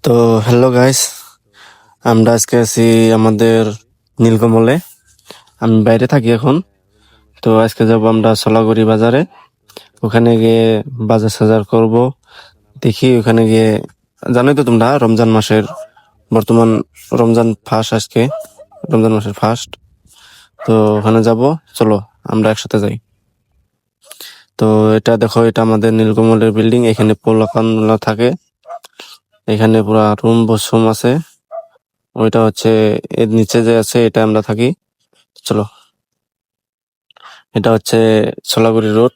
তো hello guys, আমরা আজকে আছি আমাদের নীলকমলে। আমি বাইরে থাকি এখন। তো আজকে যাব আমরা সোলাগুড়ি বাজারে। ওখানে গিয়ে বাজার সাজার করব। দেখি ওখানে গিয়ে, জানোই তো তোমরা রমজান মাসের বর্তমান রমজান ফার্স্ট আজকে, রমজান মাসের ফার্স্ট। তো ওখানে যাব, চলো আমরা একসাথে যাই। তো এটা দেখো, এটা আমাদের নীলকমলের বিল্ডিং। এখানে পোলাপানরা থাকে, এখানে পুরা রুম বসুম আছে। ওইটা হচ্ছে এর নিচে যে আছে, এটা আমরা থাকি। চলো, এটা হচ্ছে সোলাগুড়ি রোড।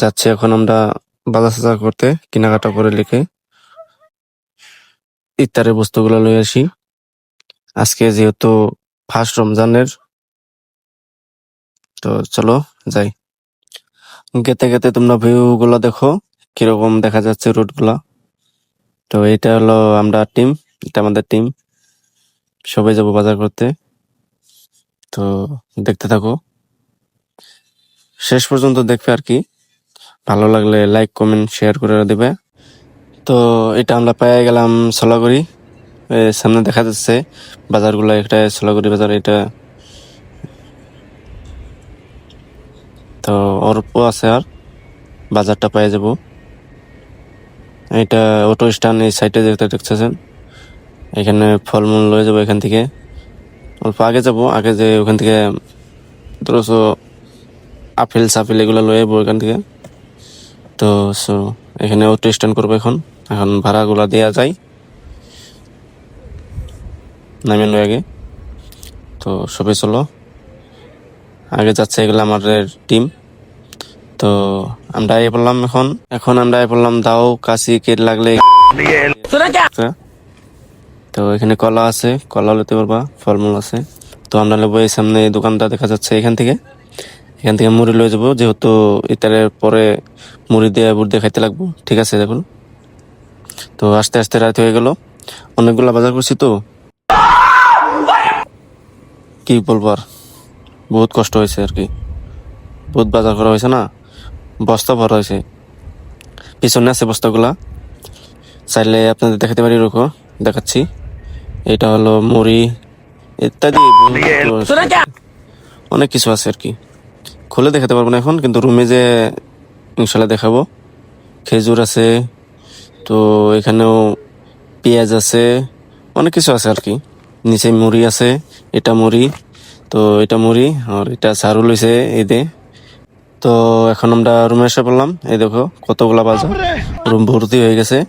যাচ্ছি এখন আমরা বাজার সাজার করতে, কেনাকাটা করে লিখে ইফতারের বস্তুগুলো লয়ে আসি। আজকে যেহেতু ফার্স্ট রমজানের, তো চলো যাই। গেতে গেতে তোমরা ভিউ গুলা দেখো কিরকম দেখা যাচ্ছে রোড গুলা। তো এটা হলো আমরা টিম, এটা আমাদের টিম, সবাই যাবো বাজার করতে। তো দেখতে থাকো, শেষ পর্যন্ত দেখবে আর কি। ভালো লাগলে লাইক কমেন্ট শেয়ার করে দেবে। তো এটা আমরা পেয়ে গেলাম সোলাগুড়ি। সামনে দেখা যাচ্ছে বাজারগুলো, একটা সোলাগুড়ি বাজার এটা। তো অল্প আছে আর বাজারটা পেয়ে যাব। এটা অটো স্ট্যান্ড, এই সাইডে যেটা দেখতেছেন, এখানে ফলমূল লয়ে যাবো এখান থেকে। অল্প আগে যাব, আগে যে ওখান থেকে ধরো আপেল সাপেল এগুলো লয়ে যাবো এখান থেকে। তো এখানে অটো স্ট্যান্ড করবো এখন। এখন ভাড়াগুলা দেওয়া যায় নামেন আগে। তো সবাই চলো, আগে যাচ্ছে এগুলো আমাদের টিম। তো আমরা এ বললাম এখন আমরা এ বললাম দাও কাশি কেট লাগলে। তো এখানে কলা আছে, কলা নিতে পারবা, ফলমূল আছে। তো আমরা নেবো এই সামনে দোকানটা দেখা যাচ্ছে, এখান থেকে মুড়ি লয়ে যাবো, যেহেতু ইতারের পরে মুড়ি দিয়ে বুট দিয়ে খাইতে লাগবো। ঠিক আছে দেখুন। তো আস্তে আস্তে রাত হয়ে গেল, অনেকগুলা বাজার করছি। তো কি বলবো আর, বহুত কষ্ট হয়েছে আর কি, বহুত বাজার করা হয়েছে না, বস্তা ভরা হয়েছে। পিছনে আছে বস্তাগুলা, চাইলে আপনাদের দেখাতে পারি, রুকো দেখাচ্ছি। এটা হলো মুড়ি ইত্যাদি, অনেক কিছু আছে আর কি। খুলে দেখাতে পারবো না এখন, কিন্তু রুমে যে ইনশাল্লাহ দেখাবো। খেজুর আছে, তো এখানেও পেঁয়াজ আছে, অনেক কিছু আছে আর কি। নিচে মুড়ি আছে, এটা মুড়ি, তো এটা মুড়ি আর এটা সারু লইছে এই দে। তো এখন আমরা রুমে এসে পড়লাম, এই দেখো কতগুলা বাজার, রুম ভর্তি হয়ে গেছে।